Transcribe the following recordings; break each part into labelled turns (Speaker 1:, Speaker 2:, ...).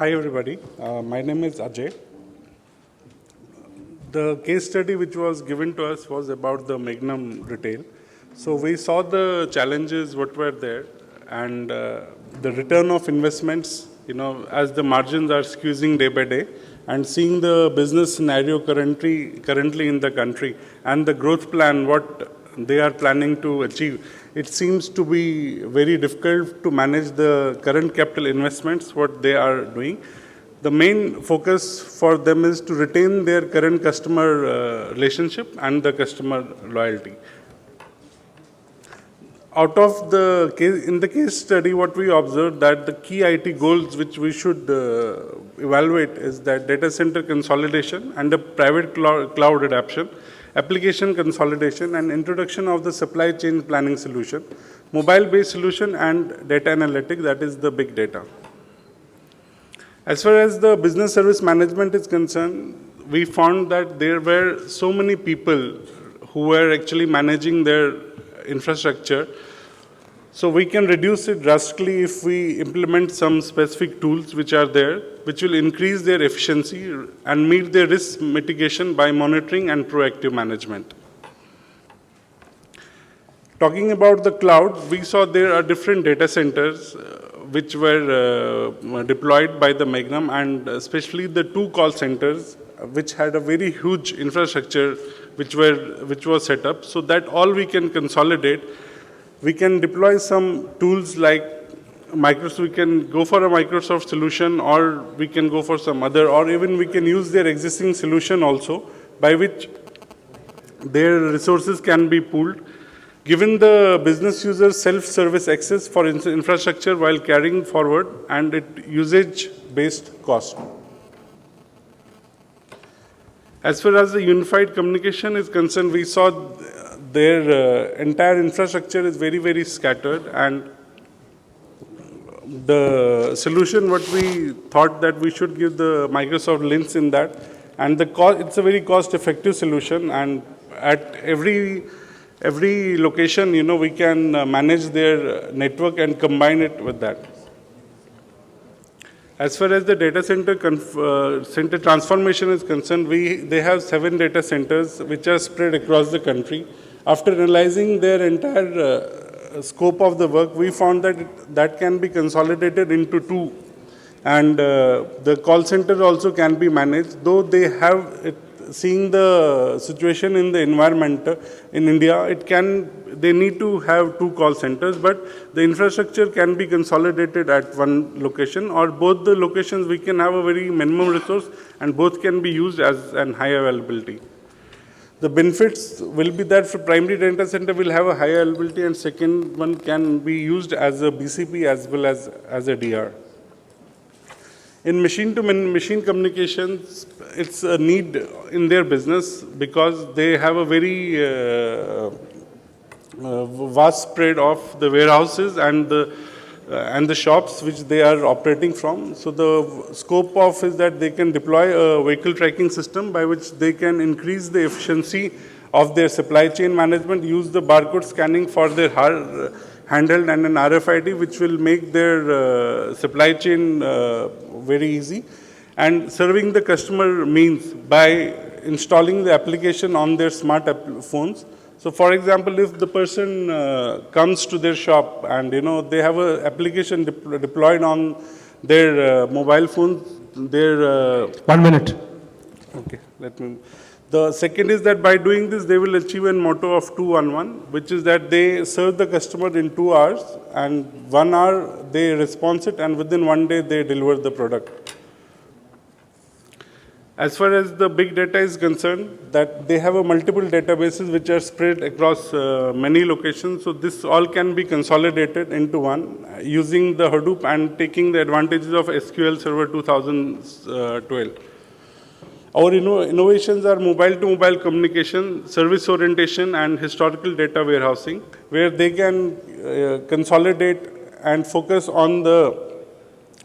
Speaker 1: Hi everybody, my name is Ajay. The case study which was given to us was about the Magnum retail. So we saw the challenges what were there and the return of investments, as the margins are squeezing day by day, and seeing the business scenario currently in the country and the growth plan what they are planning to achieve. It seems to be very difficult to manage the current capital investments what they are doing. The main focus for them is to retain their current customer relationship and the customer loyalty. Out of the case, in the case study, what we observed that the key IT goals which we should evaluate is that data center consolidation and the private cloud adoption, application consolidation and introduction of the supply chain planning solution, mobile-based solution and data analytics, that is the big data. As far as the business service management is concerned, we found that there were so many people who were actually managing their infrastructure. So we can reduce it drastically if we implement some specific tools which are there, which will increase their efficiency and meet their risk mitigation by monitoring and proactive management. Talking about the cloud, we saw there are different data centers which were deployed by the Magnum, and especially the two call centers which had a very huge infrastructure which was set up, so that all we can consolidate. We can deploy some tools like Microsoft. We can go for a Microsoft solution, or we can go for some other, or even we can use their existing solution also, by which their resources can be pooled. Given the business user's self-service access for infrastructure while carrying forward and it usage-based cost. As far as the unified communication is concerned, we saw their entire infrastructure is very, very scattered, and the solution what we thought that we should give the Microsoft Linux in that, and it's a very cost-effective solution, and at every location, we can manage their network and combine it with that. As far as the data center transformation is concerned, they have 7 data centers which are spread across the country. After analyzing their entire scope of the work, we found that can be consolidated into 2. And the call center also can be managed, though they have seeing the situation in the environment in India, they need to have 2 call centers, but the infrastructure can be consolidated at one location, or both the locations we can have a very minimum resource and both can be used as an high availability. The benefits will be that for primary data center will have a high availability, and second one can be used as a BCP as well as a DR. In machine-to-machine communications, it's a need in their business because they have a very vast spread of the warehouses and the shops which they are operating from. So the scope of is that they can deploy a vehicle tracking system by which they can increase the efficiency of their supply chain management, use the barcode scanning for their handheld and an RFID, which will make their supply chain very easy, and serving the customer means by installing the application on their smart phones. So for example, if the person comes to their shop and they have an application deployed on their mobile phone, their
Speaker 2: 1 minute.
Speaker 1: Okay, the second is that by doing this, they will achieve a motto of 2-1-1, which is that they serve the customer in 2 hours, and 1 hour they response it, and within 1 day they deliver the product. As far as the big data is concerned, that they have a multiple databases which are spread across many locations. So this all can be consolidated into one using the Hadoop and taking the advantages of SQL Server 2012. Our innovations are mobile-to-mobile communication, service orientation, and historical data warehousing, where they can consolidate and focus on the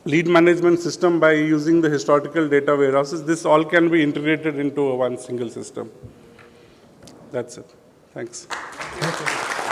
Speaker 1: lead management system by using the historical data warehouses. This all can be integrated into one single system. That's it. Thanks.
Speaker 2: Thank you.